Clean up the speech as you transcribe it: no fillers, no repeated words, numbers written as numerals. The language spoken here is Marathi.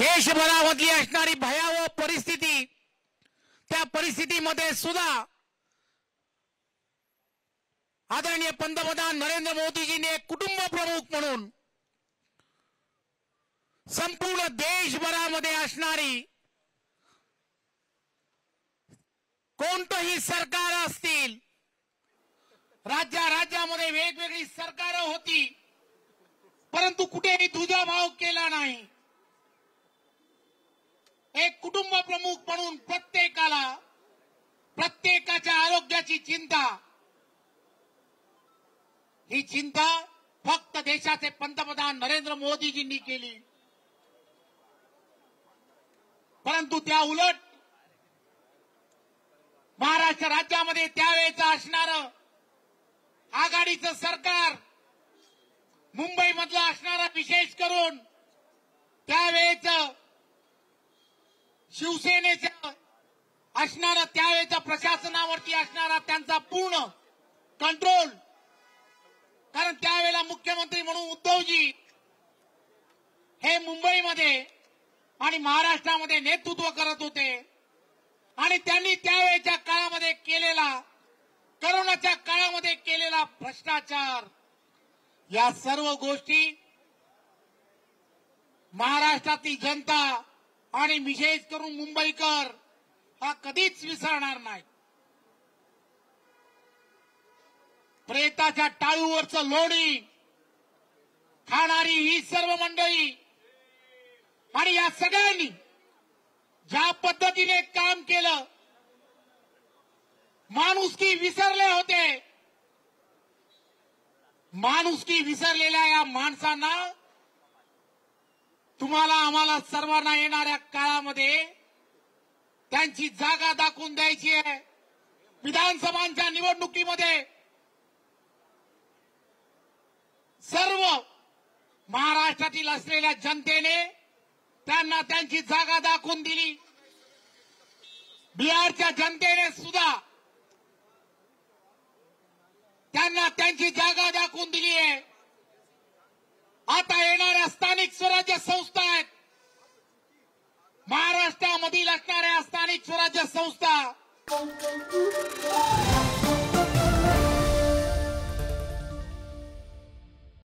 देशभरामधली असणारी भयावह परिस्थिती, त्या परिस्थितीमध्ये सुद्धा आदरणीय पंतप्रधान नरेंद्र मोदीजींनी एक कुटुंब प्रमुख म्हणून संपूर्ण देशभरामध्ये असणारी कोणतंही सरकार असतील, राज्यामध्ये वेगवेगळी सरकार होती, परंतु कुठेही दुजाभाव केला नाही. एक कुटुंब प्रमुख म्हणून प्रत्येकाच्या आरोग्याची चिंता, ही चिंता फक्त देशाचे पंतप्रधान नरेंद्र मोदीजींनी केली. परंतु त्या उलट महाराष्ट्र राज्यामध्ये त्यावेळेचं असणारं आघाडीचं सरकार, मुंबईमधलं असणारा विशेष करून त्यावेळेचं शिवसेनेचं असणारा त्यावेळेच्या प्रशासनावरती असणारा त्यांचा पूर्ण कंट्रोल, कारण त्यावेळेला मुख्यमंत्री म्हणून उद्धवजी हे मुंबईमध्ये आणि महाराष्ट्रामध्ये नेतृत्व करत होते आणि त्यांनी त्यावेळेच्या काळामध्ये केलेला, करोनाच्या काळामध्ये केलेला भ्रष्टाचार, या सर्व गोष्टी महाराष्ट्रातील जनता आणि विशेष करून मुंबईकर हा कधीच विसरणार नाही. प्रेताच्या टाळूवरचं लोणी खाणारी ही सर्व मंडळी आणि या सगळ्यांनी ज्या पद्धतीने काम केलं, माणुसकी विसरले होते. माणुसकी विसरलेल्या या माणसांना तुम्हाला आम्हाला सर्वांना येणाऱ्या काळामध्ये त्यांची जागा दाखवून द्यायची आहे. विधानसभांच्या निवडणुकीमध्ये सर्व महाराष्ट्रातील असलेल्या जनतेने त्यांना त्यांची जागा दाखवून दिली. बिहारच्या जनतेने सुद्धा त्यांना त्यांची जागा दाखवून दिली आहे. आता येणाऱ्या स्थानिक स्वराज्य संस्था आहेत, महाराष्ट्रामधील असणाऱ्या स्थानिक स्वराज्य संस्था